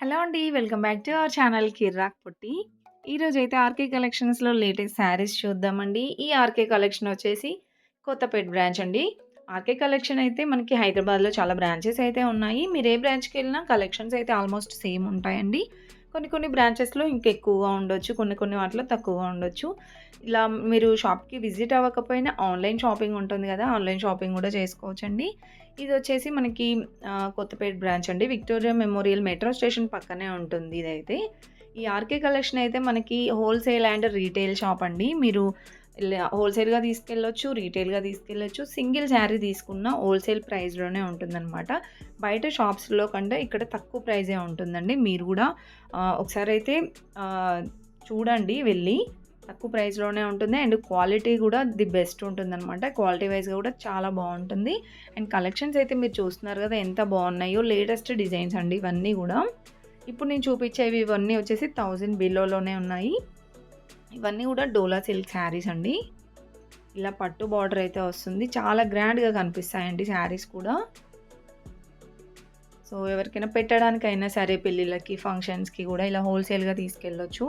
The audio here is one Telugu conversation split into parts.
హలో అండి. Welcome back to our channel Kirrak Putti. ఈరోజైతే ఆర్‌కే కలెక్షన్స్‌లో లేటెస్ట్ శారీస్ చూద్దామండి. ఈ ఆర్‌కే కలెక్షన్ వచ్చేసి కొత్తపేట బ్రాంచ్ అండి. ఆర్‌కే కలెక్షన్ అయితే మనకి హైదరాబాద్‌లో చాలా బ్రాంచెస్ అయితే ఉన్నాయి. మీరు ఏ బ్రాంచ్‌కెళ్ళినా కలెక్షన్స్ అయితే ఆల్మోస్ట్ సేమ్ ఉంటాయండి. కొన్ని కొన్ని బ్రాంచెస్‌లో ఇంకెక్కువగా ఉండొచ్చు. కొన్ని కొన్ని వాటిలో తక్కువగా ఉండొచ్చు. ఇలా మీరు షాప్‌కి విజిట్ అవ్వకపోయినా ఆన్‌లైన్ షాపింగ్ ఉంటుంది గదా! ఆన్‌లైన్ షాపింగ్ గూడా చేసుకోవచ్చండి. ఇదొచ్చేసి మనకి కొత్తపేట బ్రాంచ్ అండి. విక్టోరియా మెమోరియల్ మెట్రో స్టేషన్ పక్కనే ఉంటుంది ఇదైతే. ఈ ఆర్‌కే కలెక్షన్ అయితే మనకి హోల్‌సేల్ అండ్ రీటైల్ షాప్ అండి. మీరు హోల్‌సేల్‌గా తీసుకెళ్ళొచ్చు, రీటైల్‌గా తీసుకెళ్ళొచ్చు. సింగిల్ శారీ తీసుకున్న హోల్‌సేల్ ప్రైస్‌లోనే ఉంటుందనమాట. బయట షాప్స్‌లో కంటే ఇక్కడ తక్కువ ప్రైజే ఉంటుందండి. మీరు గూడా ఒకసారైతే ఆహ్, చూడండి వెళ్ళి. తక్కువ ప్రైస్‌లోనే ఉంటుంది. అండ్ క్వాలిటీ గూడా ది బెస్ట్ ఉంటుందనమాట. క్వాలిటీ వైస్‌గా గూడా చాలా బావుంటుంది. అండ్ కలెక్షన్స్ అయితే మీరు చూస్తున్నారు గదా! ఎంత బావున్నాయో. లేటెస్ట్ డిజైన్స్ అండి ఇవన్నీ గూడా. ఇప్పుడు నేను చూపించేవి ఇవన్నీ వచ్చేసి 1000 బిలోలోనే ఉన్నాయి. ఇవన్నీ గూడా డోలా సిల్క్ శారీస్ అండి. ఇలా పట్టు బార్డర్ అయితే వస్తుంది. చాలా గ్రాండ్‌గా కనిపిస్తాయండి శారీస్ కూడా. సో, ఎవరికైనా పెట్టడానికైనా సరే పెళ్ళిళ్ళకి, ఫంక్షన్స్‌కి గూడా ఇలా హోల్‌సేల్‌గా తీసుకెళ్ళొచ్చు.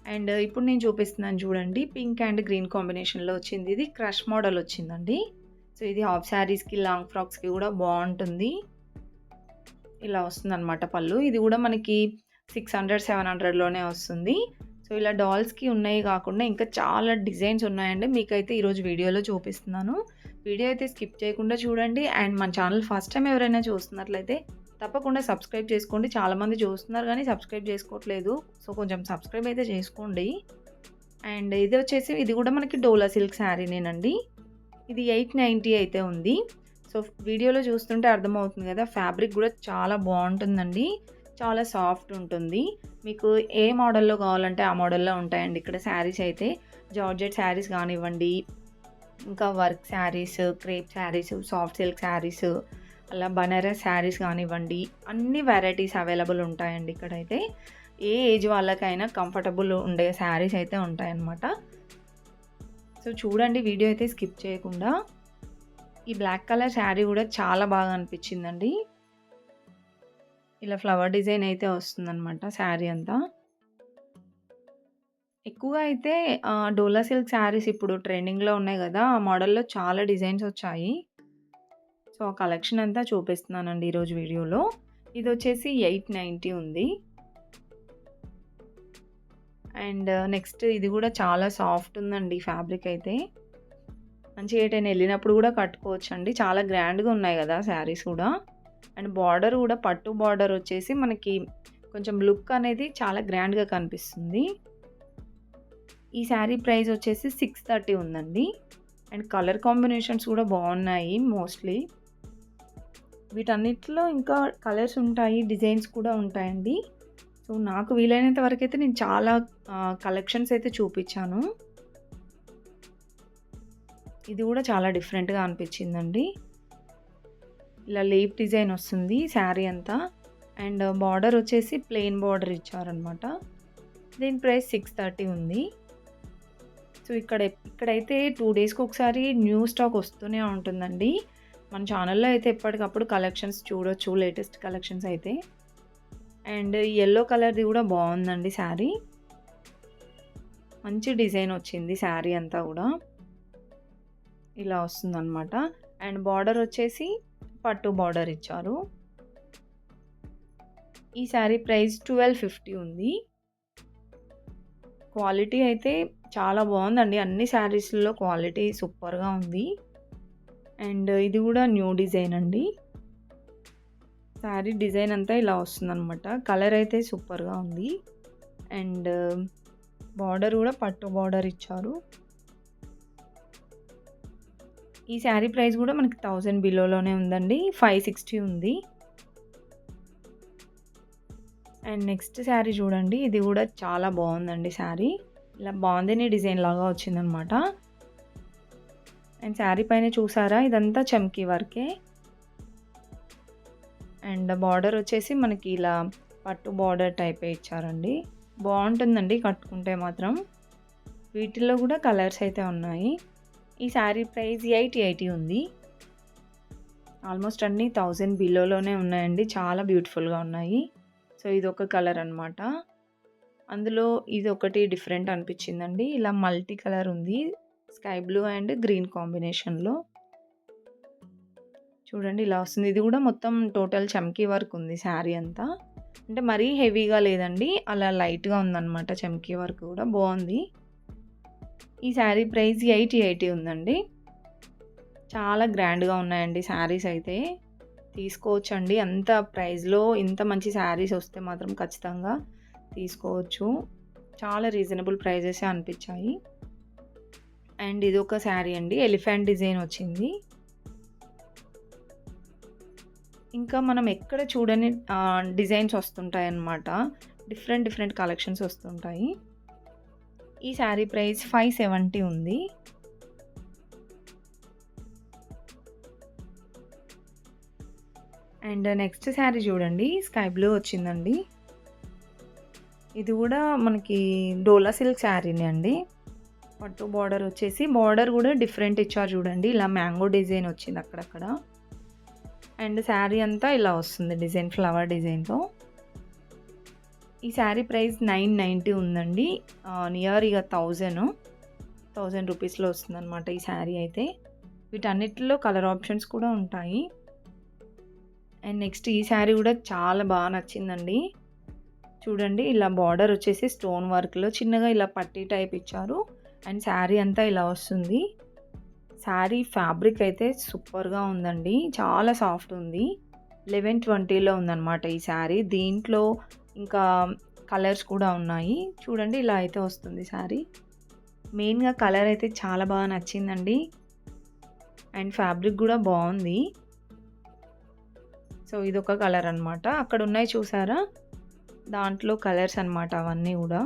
అండ్ ఇప్పుడు నేను చూపిస్తున్నాను చూడండి. పింక్ అండ్ గ్రీన్ కాంబినేషన్‌లో వచ్చింది. ఇది క్రష్ మోడల్ వచ్చిందండి. సో, ఇది హాఫ్ శారీస్‌కి, లాంగ్ ఫ్రాక్స్‌కి గూడా బావుంటుంది. ఇలా వస్తుందనమాట పళ్ళు. ఇది గూడా మనకి 600, 700లోనే వస్తుంది. సో, ఇలా డాల్స్‌కి ఉన్నాయి గాకుండా ఇంకా చాలా డిజైన్స్ ఉన్నాయండి. మీకైతే ఈరోజు వీడియోలో చూపిస్తున్నాను. వీడియో అయితే స్కిప్ చేయకుండా చూడండి. అండ్ మన ఛానల్ ఫస్ట్ టైమ్ ఎవరైనా చూస్తున్నట్లయితే తప్పకుండా సబ్స్క్రైబ్ చేసుకోండి. చాలామంది చూస్తున్నారు గానీ సబ్స్క్రైబ్ చేసుకోవట్లేదు. సో, కొంచెం సబ్స్క్రైబ్ అయితే చేసుకోండి. అండ్ ఇది గూడా మనకి డోలా సిల్క్ శారీనేనండి. ఇది 890 అయితే ఉంది. సో, వీడియోలో చూస్తుంటే అర్థమవుతుంది గదా! ఫ్యాబ్రిక్ గూడా చాలా బావుంటుందండి. చాలా సాఫ్ట్ ఉంటుంది. మీకు ఏ మోడల్‌లో కావాలంటే ఆ మోడల్‌లో ఉంటాయండి ఇక్కడ శారీస్ అయితే. జార్జెట్ శారీస్ గానివ్వండి, ఇంకా work saris, crepe saris, soft silk saris, అలా బనారస్ శారీస్ గానివ్వండి, అన్ని వెరైటీస్ అవైలబుల్ ఉంటాయండి ఇక్కడైతే. ఏ ఏజ్ వాళ్ళకైనా కంఫర్టబుల్ ఉండే శారీస్ అయితే ఉంటాయన్నమాట. సో, చూడండి వీడియో అయితే స్కిప్ చేయకుండా. ఈ బ్లాక్ కలర్ శారీ గూడా చాలా బాగా అనిపిచ్చిందండి. ఇలా ఫ్లవర్ డిజైన్ అయితే వస్తుందనమాట శారీ అంతా. ఎక్కువగా అయితే డోలా సిల్క్ శారీస్ ఇప్పుడు ట్రెండింగ్‌లో ఉన్నాయి గదా! ఆ మోడల్‌లో చాలా డిజైన్స్ వచ్చాయి. సో, ఆ కలెక్షన్ అంతా చూపిస్తున్నానండి ఈరోజు వీడియోలో. ఇదొచ్చేసి 890 ఉంది. అండ్ నెక్స్ట్ ఇది గూడా చాలా సాఫ్ట్ ఉందండి ఫ్యాబ్రిక్ అయితే. మంచిగా ఎటైనా ఎళ్ళినప్పుడు గూడా కట్టుకోవచ్చండి. చాలా గ్రాండ్‌గా ఉన్నాయి గదా! శారీస్ గూడా. అండ్ బార్డర్ గూడా పట్టు బార్డర్ వచ్చేసి మనకి కొంచెం లుక్ అనేది చాలా గ్రాండ్‌గా కనిపిస్తుంది. ఈ శారీ ప్రైస్ వచ్చేసి 630 ఉందండి. అండ్ కలర్ కాంబినేషన్స్ కూడా బావున్నాయి మోస్ట్‌లీ. వీటన్నిటిలో ఇంకా కలర్స్ ఉంటాయి, డిజైన్స్ కూడా ఉంటాయండి. సో, నాకు వీలైనంత వరకైతే నేను చాలా కలెక్షన్స్ అయితే చూపిచ్చాను. ఇది గూడా చాలా డిఫరెంట్‌గా అనిపిచ్చిందండి. ఇలా లీఫ్ డిజైన్ వస్తుంది శారీ అంతా. అండ్ బార్డర్ వచ్చేసి ప్లెయిన్ బార్డర్ ఇచ్చారనమాట. దీని ప్రైస్ 630 ఉంది. సో, ఇక్కడైతే 2 డేస్‌కి ఒకసారి న్యూ స్టాక్ వస్తూనే ఉంటుందండి. మన ఛానల్‌లో అయితే ఎప్పటికప్పుడు కలెక్షన్స్ చూడొచ్చు, లేటెస్ట్ కలెక్షన్స్ అయితే. అండ్ యెల్లో కలర్‌ది గూడా బావుందండి శారీ. మంచి డిజైన్ వచ్చింది శారీ అంతా గూడా. ఇలా వస్తుందనమాట. అండ్ బార్డర్ వచ్చేసి పట్టు బార్డర్ ఇచ్చారు. ఈ శారీ ప్రైస్ 1250 ఉంది. క్వాలిటీ అయితే చాలా బావుందండి. అన్ని శారీస్‌లో క్వాలిటీ సూపర్‌గా ఉంది. అండ్ ఇది గూడా న్యూ డిజైన్ అండి. శారీ డిజైన్ అంతా ఇలా వస్తుందనమాట. కలర్ అయితే సూపర్‌గా ఉంది. అండ్ బార్డర్ గూడా పట్టు బార్డర్ ఇచ్చారు. ఈ శారీ ప్రైస్ గూడా మనకి 1000 బిలోలోనే ఉందండి. 560 ఉంది. అండ్ నెక్స్ట్ శారీ చూడండి. ఇది గూడా చాలా బావుందండి శారీ. ఇలా బాందిని డిజైన్ లాగా వచ్చిందనమాట. అండ్ శారీ పైన చూసారా ఇదంతా చమ్కీ వర్కే. అండ్ బార్డర్ వచ్చేసి మనకి ఇలా పట్టు బార్డర్ టైపే ఇచ్చారండి. బావుంటుందండి కట్టుకుంటే మాత్రం. వీటిల్లో గూడా కలర్స్ అయితే ఉన్నాయి. ఈ శారీ ప్రైస్ 880 ఉంది. ఆల్మోస్ట్ అన్నీ 1000 బిలోలోనే ఉన్నాయండి. చాలా బ్యూటిఫుల్‌గా ఉన్నాయి. సో ఇదొక కలర్ అనమాట. అందులో ఇదొకటి డిఫరెంట్ అనిపించిందండి. ఇలా మల్టీ కలర్ ఉంది. స్కై బ్లూ అండ్ గ్రీన్ కాంబినేషన్‌లో. చూడండి ఇలా వస్తుంది. ఇది కూడా మొత్తం టోటల్ చమ్కీ వర్క్ ఉంది శారీ అంతా. అంటే మరీ హెవీగా లేదండి. అలా లైట్‌గా ఉందన్నమాట. చమ్కీ వర్క్ కూడా బాగుంది. ఈ శారీ ప్రైస్ 880 ఉందండి. చాలా గ్రాండ్‌గా ఉన్నాయండి శారీస్ అయితే. తీసుకోవచ్చండి. అంత ప్రైస్‌లో ఇంత మంచి శారీస్ వస్తే మాత్రం ఖచ్చితంగా తీసుకోవచ్చు. చాలా రీజనబుల్ ప్రైజెసే అనిపించాయి. అండ్ ఇదొక శారీ అండి. ఎలిఫెంట్ డిజైన్ వచ్చింది. ఇంకా మనం ఎక్కడ చూడని డిజైన్స్ వస్తుంటాయన్నమాట. డిఫరెంట్ డిఫరెంట్ కలెక్షన్స్ వస్తుంటాయి. ఈ శారీ ప్రైస్ 570 ఉంది. అండ్ నెక్స్ట్ శారీ చూడండి. స్కై బ్లూ వచ్చిందండి. ఇది కూడా మనకి డోలా సిల్క్ శారీనే అండి. పట్టు బార్డర్ వచ్చేసి బార్డర్ కూడా డిఫరెంట్ ఇచ్చారు చూడండి. ఇలా మ్యాంగో డిజైన్ వచ్చింది అక్కడక్కడ. అండ్ శారీ అంతా ఇలా వస్తుంది డిజైన్, ఫ్లవర్ డిజైన్తో. ఈ శారీ ప్రైస్ 990 ఉందండి. నియర్ ఇక 1000 రూపీస్లో వస్తుందన్నమాట ఈ శారీ అయితే. వీటన్నిటిలో కలర్ ఆప్షన్స్ కూడా ఉంటాయి. అండ్ నెక్స్ట్ ఈ శారీ కూడా చాలా బాగా నచ్చిందండి. చూడండి ఇలా బార్డర్ వచ్చేసి స్టోన్ వర్క్లో చిన్నగా ఇలా పట్టీ టైప్ ఇచ్చారు. అండ్ శారీ అంతా ఇలా వస్తుంది. శారీ ఫ్యాబ్రిక్ అయితే సూపర్గా ఉందండి. చాలా సాఫ్ట్ ఉంది. 1120లో ఉందన్నమాట ఈ శారీ. దీంట్లో ఇంకా కలర్స్ కూడా ఉన్నాయి. చూడండి ఇలా అయితే వస్తుంది శారీ. మెయిన్గా కలర్ అయితే చాలా బాగా నచ్చిందండి. అండ్ ఫ్యాబ్రిక్ కూడా బాగుంది. సో ఇదొక కలర్ అనమాట. అక్కడ ఉన్నాయి చూసారా, దాంట్లో కలర్స్ అనమాట అవన్నీ కూడా.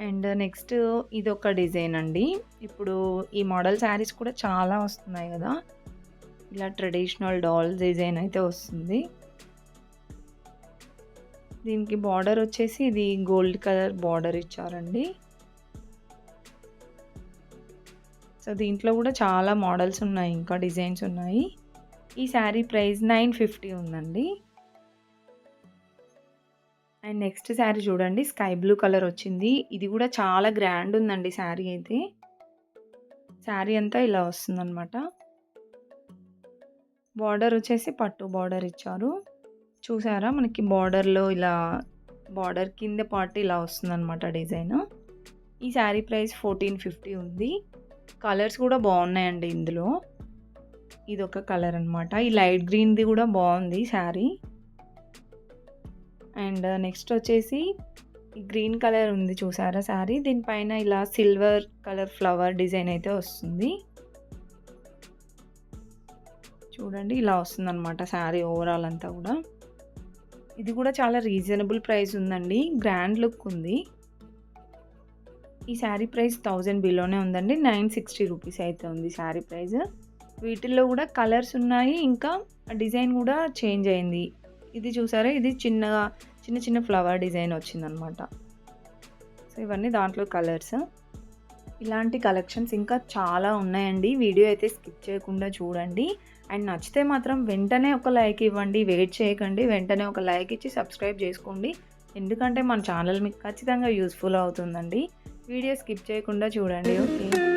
అండ్ నెక్స్ట్ ఇదొక డిజైన్ అండి. ఇప్పుడు ఈ మోడల్ శారీస్ కూడా చాలా వస్తున్నాయి కదా. ఇలా ట్రెడిషనల్ డాల్ డిజైన్ అయితే వస్తుంది. దీనికి బార్డర్ వచ్చేసి ఇది గోల్డ్ కలర్ బార్డర్ ఇచ్చారండి. సో దీంట్లో కూడా చాలా మోడల్స్ ఉన్నాయి, ఇంకా డిజైన్స్ ఉన్నాయి. ఈ శారీ ప్రైస్ 950 ఉందండి. అండ్ నెక్స్ట్ శారీ చూడండి. స్కై బ్లూ కలర్ వచ్చింది. ఇది కూడా చాలా గ్రాండ్ ఉందండి శారీ అయితే. శారీ అంతా ఇలా వస్తుందన్నమాట. బార్డర్ వచ్చేసి పట్టు బార్డర్ ఇచ్చారు. చూసారా మనకి బార్డర్లో ఇలా బార్డర్ కింద పార్ట్ ఇలా వస్తుందన్నమాట డిజైన్. ఈ శారీ ప్రైస్ 1450 ఉంది. కలర్స్ కూడా బాగున్నాయండి ఇందులో. ఇదొక కలర్ అనమాట. ఈ లైట్ గ్రీన్ది కూడా బాగుంది శారీ. అండ్ నెక్స్ట్ వచ్చేసి ఈ గ్రీన్ కలర్ ఉంది చూసారా శారీ. దీనిపైన ఇలా సిల్వర్ కలర్ ఫ్లవర్ డిజైన్ అయితే వస్తుంది. చూడండి ఇలా వస్తుందన్నమాట శారీ ఓవరాల్ అంతా కూడా. ఇది కూడా చాలా రీజనబుల్ ప్రైస్ ఉందండి. గ్రాండ్ లుక్ ఉంది. ఈ శారీ ప్రైస్ 1000 బిలోనే ఉందండి. 960 రూపీస్ అయితే ఉంది శారీ ప్రైస్. వీటిల్లో కూడా కలర్స్ ఉన్నాయి, ఇంకా డిజైన్ కూడా చేంజ్ అయింది. ఇది చూసారా, ఇది చిన్న చిన్న ఫ్లవర్ డిజైన్ వచ్చిందనమాట. సో ఇవన్నీ దాంట్లో కలర్స్. ఇలాంటి కలెక్షన్స్ ఇంకా చాలా ఉన్నాయండి. వీడియో అయితే స్కిప్ చేయకుండా చూడండి. అండ్ నచ్చితే మాత్రం వెంటనే ఒక లైక్ ఇవ్వండి. వెయిట్ చేయకండి, వెంటనే ఒక లైక్ ఇచ్చి సబ్స్క్రైబ్ చేసుకోండి. ఎందుకంటే మన ఛానల్ మీకు ఖచ్చితంగా యూస్ఫుల్ అవుతుందండి. వీడియో స్కిప్ చేయకుండా చూడండి. ఓకే.